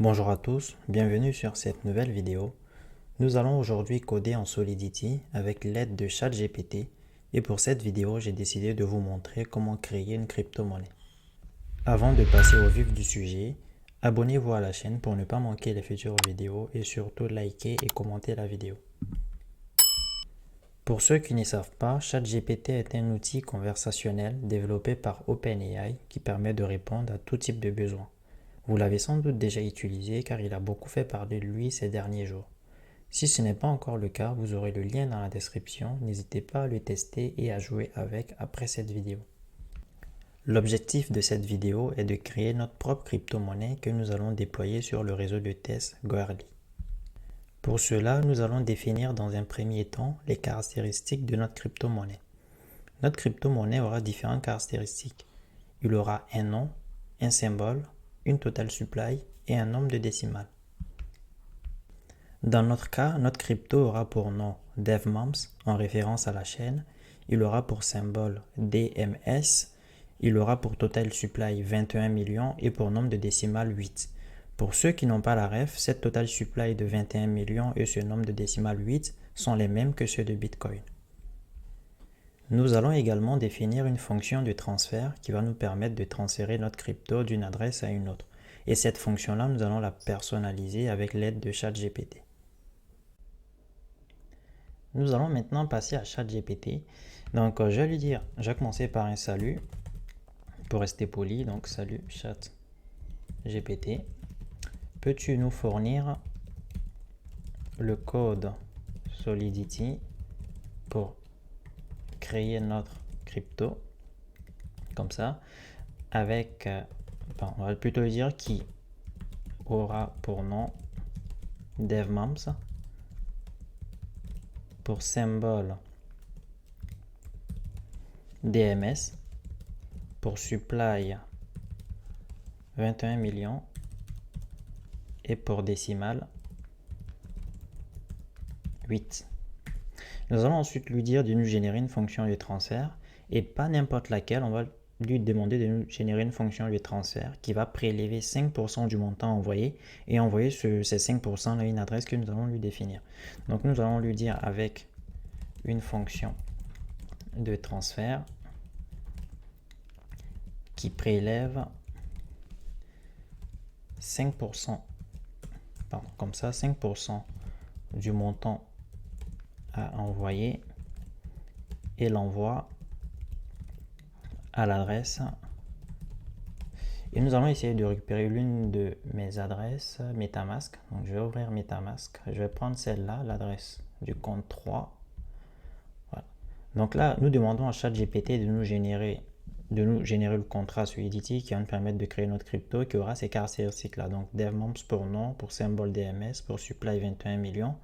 Bonjour à tous, bienvenue sur cette nouvelle vidéo. Nous allons aujourd'hui coder en Solidity avec l'aide de ChatGPT et pour cette vidéo, j'ai décidé de vous montrer comment créer une crypto-monnaie. Avant de passer au vif du sujet, abonnez-vous à la chaîne pour ne pas manquer les futures vidéos et surtout likez et commentez la vidéo. Pour ceux qui ne savent pas, ChatGPT est un outil conversationnel développé par OpenAI qui permet de répondre à tout type de besoins. Vous l'avez sans doute déjà utilisé car il a beaucoup fait parler de lui ces derniers jours. Si ce n'est pas encore le cas, vous aurez le lien dans la description, n'hésitez pas à le tester et à jouer avec après cette vidéo. L'objectif de cette vidéo est de créer notre propre crypto-monnaie que nous allons déployer sur le réseau de test Goerli. Pour cela, nous allons définir dans un premier temps les caractéristiques de notre crypto-monnaie. Notre crypto-monnaie aura différentes caractéristiques. Il aura un nom, un symbole, une total supply et un nombre de décimales. Dans notre cas, notre crypto aura pour nom DevMoms en référence à la chaîne, il aura pour symbole DMS, il aura pour total supply 21 millions et pour nombre de décimales 8. Pour ceux qui n'ont pas la ref, cette total supply de 21 millions et ce nombre de décimales 8 sont les mêmes que ceux de Bitcoin. Nous allons également définir une fonction de transfert qui va nous permettre de transférer notre crypto d'une adresse à une autre. Et cette fonction-là, nous allons la personnaliser avec l'aide de ChatGPT. Nous allons maintenant passer à ChatGPT. Donc, je vais lui dire, je vais commencer par un salut pour rester poli. Donc, salut ChatGPT. Peux-tu nous fournir le code Solidity pour créer notre crypto? Comme ça, avec, on va plutôt dire qui aura pour nom DevMoms, pour symbole DMS, pour supply 21 millions et pour décimale 8. Nous allons ensuite lui dire de nous générer une fonction de transfert et pas n'importe laquelle, on va lui demander de nous générer une fonction de transfert qui va prélever 5% du montant envoyé et envoyer ces 5% à une adresse que nous allons lui définir. Donc nous allons lui dire avec une fonction de transfert qui prélève 5%, comme ça 5% du montant à envoyer et l'envoie à l'adresse. Et nous allons essayer de récupérer l'une de mes adresses MetaMask. Donc je vais ouvrir MetaMask. Je vais prendre celle-là, l'adresse du compte 3. Voilà. Donc là, nous demandons à ChatGPT de nous générer le contrat Solidity qui va nous permettre de créer notre crypto qui aura ces caractéristiques-là. Donc DevMoms pour nom, pour symbole DMS, pour supply 21 millions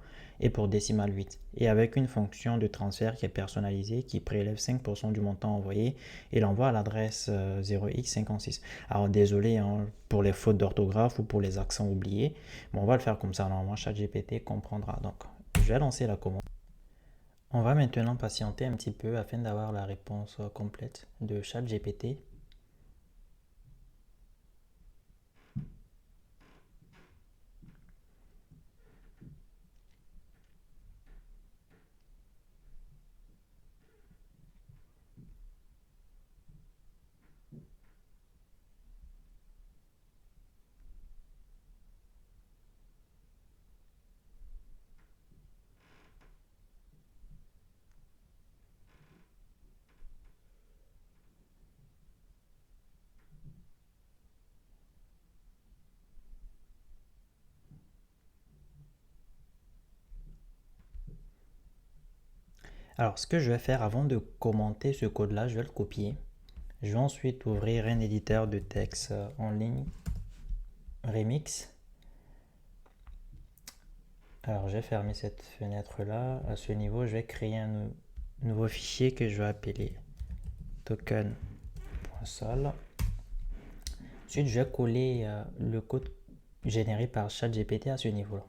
et pour décimal 8. Et avec une fonction de transfert qui est personnalisée, qui prélève 5% du montant envoyé et l'envoie à l'adresse 0x56. Alors désolé hein, pour les fautes d'orthographe ou pour les accents oubliés, mais on va le faire comme ça. Normalement, ChatGPT comprendra. Donc, je vais lancer la commande. On va maintenant patienter un petit peu afin d'avoir la réponse complète de ChatGPT. Alors, ce que je vais faire avant de commenter ce code-là, je vais le copier. Je vais ensuite ouvrir un éditeur de texte en ligne, Remix. Alors, je vais fermer cette fenêtre-là. À ce niveau, je vais créer un nouveau fichier que je vais appeler token.sol. Ensuite, je vais coller le code généré par ChatGPT à ce niveau-là.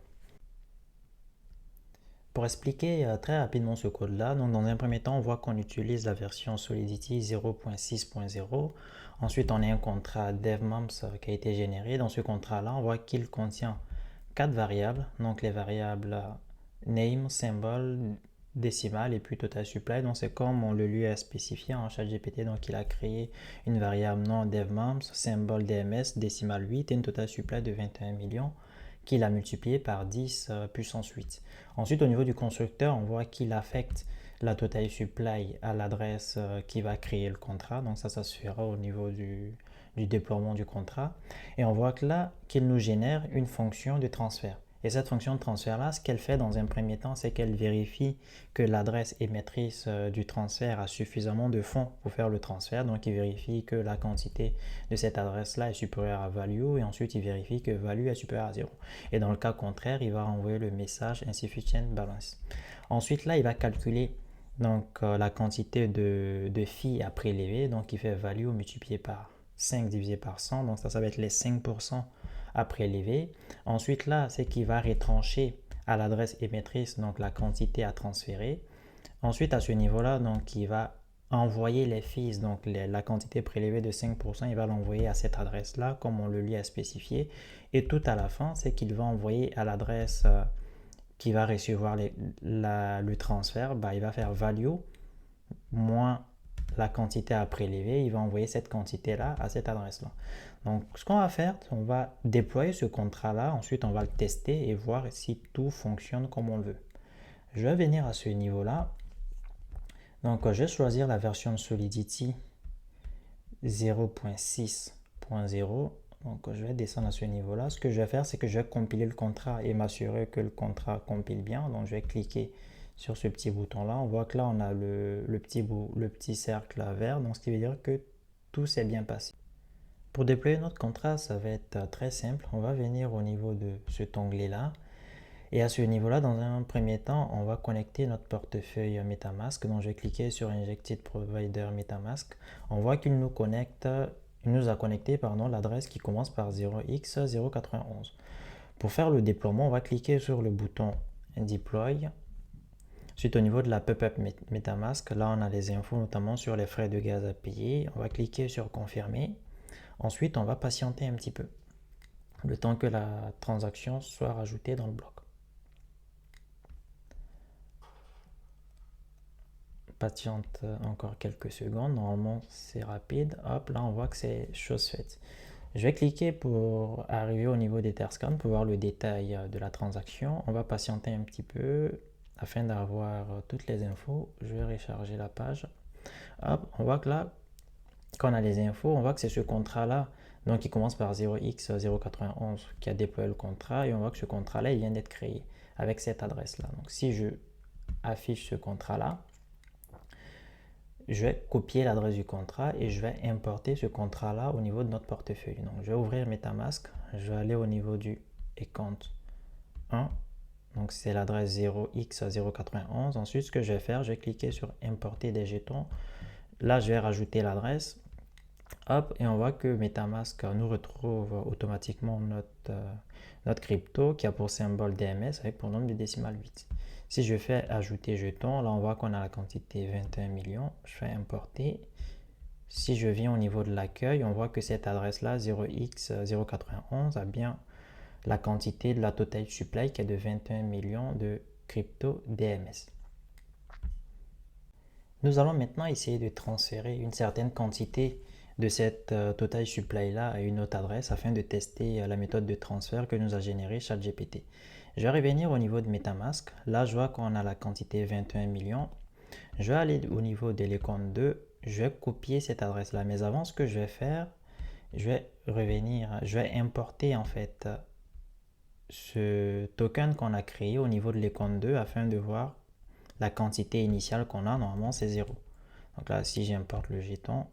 Pour expliquer très rapidement ce code-là, donc dans un premier temps, on voit qu'on utilise la version Solidity 0.6.0. Ensuite, on a un contrat devmums qui a été généré. Dans ce contrat-là, on voit qu'il contient 4 variables. Donc les variables name, symbol, décimal et puis total supply. Donc c'est comme on le lui a spécifié en ChatGPT. Donc il a créé une variable non devmums, symbol DMS, décimal 8 et une total supply de 21 millions qu'il a multiplié par 10 puissance 8. Ensuite, au niveau du constructeur, on voit qu'il affecte la total supply à l'adresse qui va créer le contrat. Donc ça se fera au niveau du déploiement du contrat. Et on voit que là, qu'il nous génère une fonction de transfert. Et cette fonction de transfert-là, ce qu'elle fait dans un premier temps, c'est qu'elle vérifie que l'adresse émettrice du transfert a suffisamment de fonds pour faire le transfert. Donc, il vérifie que la quantité de cette adresse-là est supérieure à value et ensuite, il vérifie que value est supérieure à 0. Et dans le cas contraire, il va envoyer le message insufficient balance. Ensuite, là, il va calculer donc, la quantité de phi à prélever. Donc, il fait value multiplié par 5 divisé par 100. Donc, ça va être les 5% à prélever. Ensuite, là, c'est qu'il va retrancher à l'adresse émettrice donc la quantité à transférer. Ensuite, à ce niveau-là, donc il va envoyer les fees, donc la quantité prélevée de 5%, il va l'envoyer à cette adresse-là, comme on le lui a spécifié. Et tout à la fin, c'est qu'il va envoyer à l'adresse qui va recevoir le transfert, il va faire value moins la quantité à prélever, il va envoyer cette quantité-là à cette adresse-là. Donc, ce qu'on va faire, on va déployer ce contrat-là, ensuite on va le tester et voir si tout fonctionne comme on le veut. Je vais venir à ce niveau-là. Donc, je vais choisir la version Solidity 0.6.0. Donc, je vais descendre à ce niveau-là. Ce que je vais faire, c'est que je vais compiler le contrat et m'assurer que le contrat compile bien. Donc, je vais cliquer sur ce petit bouton-là. On voit que là, on a le petit cercle vert. Donc, ce qui veut dire que tout s'est bien passé. Pour déployer notre contrat, ça va être très simple. On va venir au niveau de cet onglet-là. Et à ce niveau-là, dans un premier temps, on va connecter notre portefeuille MetaMask. Donc, je vais cliquer sur Injected Provider MetaMask. On voit qu'il nous a connecté l'adresse qui commence par 0x091. Pour faire le déploiement, on va cliquer sur le bouton Deploy. Ensuite, au niveau de la pop-up MetaMask, là, on a les infos notamment sur les frais de gaz à payer. On va cliquer sur Confirmer. Ensuite, on va patienter un petit peu, le temps que la transaction soit rajoutée dans le bloc. Patiente encore quelques secondes, normalement c'est rapide. Hop, là on voit que c'est chose faite. Je vais cliquer pour arriver au niveau d'Etherscan pour voir le détail de la transaction. On va patienter un petit peu afin d'avoir toutes les infos. Je vais recharger la page. Hop, on voit que là, quand on a les infos, on voit que c'est ce contrat-là, donc qui commence par 0x091 qui a déployé le contrat, et on voit que ce contrat-là, il vient d'être créé avec cette adresse-là. Donc si je affiche ce contrat-là, je vais copier l'adresse du contrat et je vais importer ce contrat-là au niveau de notre portefeuille. Donc je vais ouvrir MetaMask, je vais aller au niveau du account 1, donc c'est l'adresse 0x091. Ensuite, ce que je vais faire, je vais cliquer sur importer des jetons. Là, je vais rajouter l'adresse. Hop, et on voit que MetaMask nous retrouve automatiquement notre crypto qui a pour symbole DMS avec pour nombre de décimal 8. Si je fais ajouter jeton, là on voit qu'on a la quantité 21 millions. Je fais importer. Si je viens au niveau de l'accueil, on voit que cette adresse-là, 0x091, a bien la quantité de la total supply qui est de 21 millions de crypto DMS. Nous allons maintenant essayer de transférer une certaine quantité de cette total supply là à une autre adresse afin de tester la méthode de transfert que nous a généré ChatGPT. Je vais revenir au niveau de MetaMask. Là, je vois qu'on a la quantité 21 millions. Je vais aller au niveau de l'écompte 2. Je vais copier cette adresse là. Mais avant, ce que je vais faire, je vais importer en fait ce token qu'on a créé au niveau de l'écompte 2 afin de voir la quantité initiale qu'on a. Normalement, c'est 0. Donc là, si j'importe le jeton,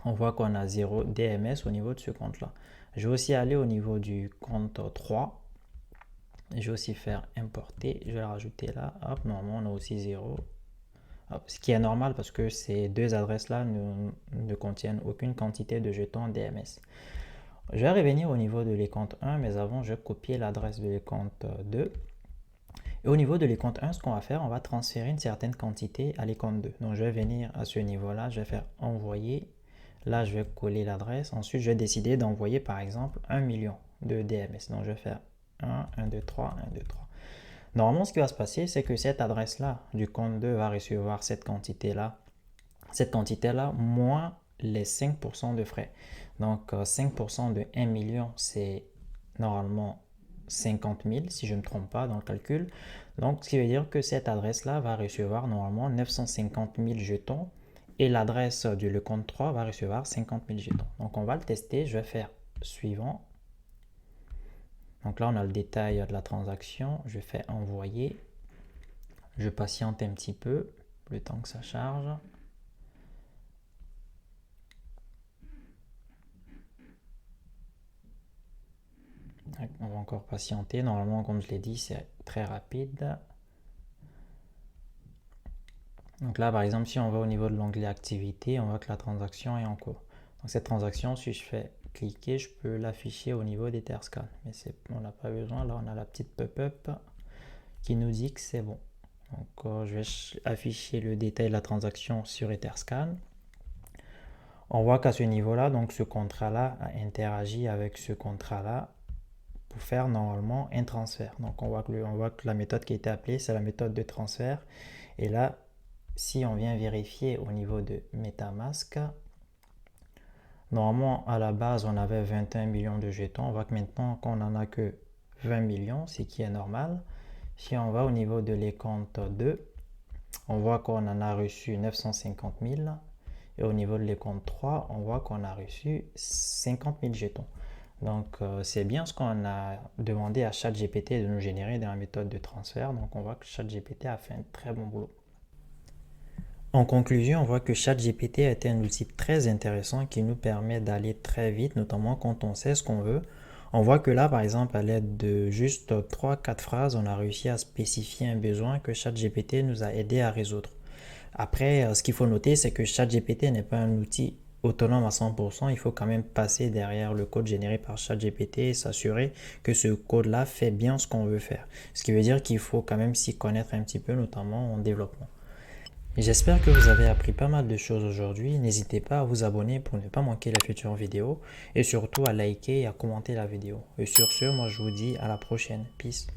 on voit qu'on a 0 DMS au niveau de ce compte-là. Je vais aussi aller au niveau du compte 3. Je vais aussi faire importer. Je vais le rajouter là. Hop, normalement, on a aussi 0. Hop, ce qui est normal parce que ces deux adresses-là ne contiennent aucune quantité de jetons DMS. Je vais revenir au niveau de l'écompte 1, mais avant, je vais copier l'adresse de l'écompte 2. Et au niveau de l'écompte 1, ce qu'on va faire, on va transférer une certaine quantité à l'écompte 2. Donc je vais venir à ce niveau-là, je vais faire envoyer. Là, je vais coller l'adresse. Ensuite, je vais décider d'envoyer par exemple 1 million de DMS. Donc je vais faire 1, 1, 2, 3, 1, 2, 3. Normalement, ce qui va se passer, c'est que cette adresse-là du compte 2 va recevoir cette quantité-là. Cette quantité-là, moins les 5% de frais. Donc 5% de 1 million, c'est normalement 50 000 si je ne me trompe pas dans le calcul. Donc ce qui veut dire que cette adresse-là va recevoir normalement 950 000 jetons et l'adresse du le compte 3 va recevoir 50 000 jetons. Donc on va le tester, je vais faire suivant. Donc là on a le détail de la transaction, je fais envoyer. Je patiente un petit peu le temps que ça charge. On va encore patienter. Normalement, comme je l'ai dit, c'est très rapide. Donc là, par exemple, si on va au niveau de l'onglet activité, on voit que la transaction est en cours. Donc cette transaction, si je fais cliquer, je peux l'afficher au niveau d'Etherscan. Mais on n'a pas besoin. Là, on a la petite pop-up qui nous dit que c'est bon. Donc je vais afficher le détail de la transaction sur Etherscan. On voit qu'à ce niveau-là, donc ce contrat-là a interagi avec ce contrat-là pour faire normalement un transfert. Donc on voit que la méthode qui a été appelée, c'est la méthode de transfert. Et là, si on vient vérifier au niveau de MetaMask, normalement à la base on avait 21 millions de jetons. On voit que maintenant qu'on n'en a que 20 millions, ce qui est normal. Si on va au niveau de l'écompte 2, on voit qu'on en a reçu 950 000. Et au niveau de l'écompte 3, on voit qu'on a reçu 50 000 jetons. Donc c'est bien ce qu'on a demandé à ChatGPT de nous générer dans la méthode de transfert. Donc on voit que ChatGPT a fait un très bon boulot. En conclusion, on voit que ChatGPT a été un outil très intéressant qui nous permet d'aller très vite, notamment quand on sait ce qu'on veut. On voit que là, par exemple, à l'aide de juste 3-4 phrases, on a réussi à spécifier un besoin que ChatGPT nous a aidé à résoudre. Après, ce qu'il faut noter, c'est que ChatGPT n'est pas un outil autonome à 100%. Il faut quand même passer derrière le code généré par ChatGPT et s'assurer que ce code-là fait bien ce qu'on veut faire. Ce qui veut dire qu'il faut quand même s'y connaître un petit peu, notamment en développement. J'espère que vous avez appris pas mal de choses aujourd'hui. N'hésitez pas à vous abonner pour ne pas manquer les futures vidéos et surtout à liker et à commenter la vidéo. Et sur ce, moi je vous dis à la prochaine. Peace.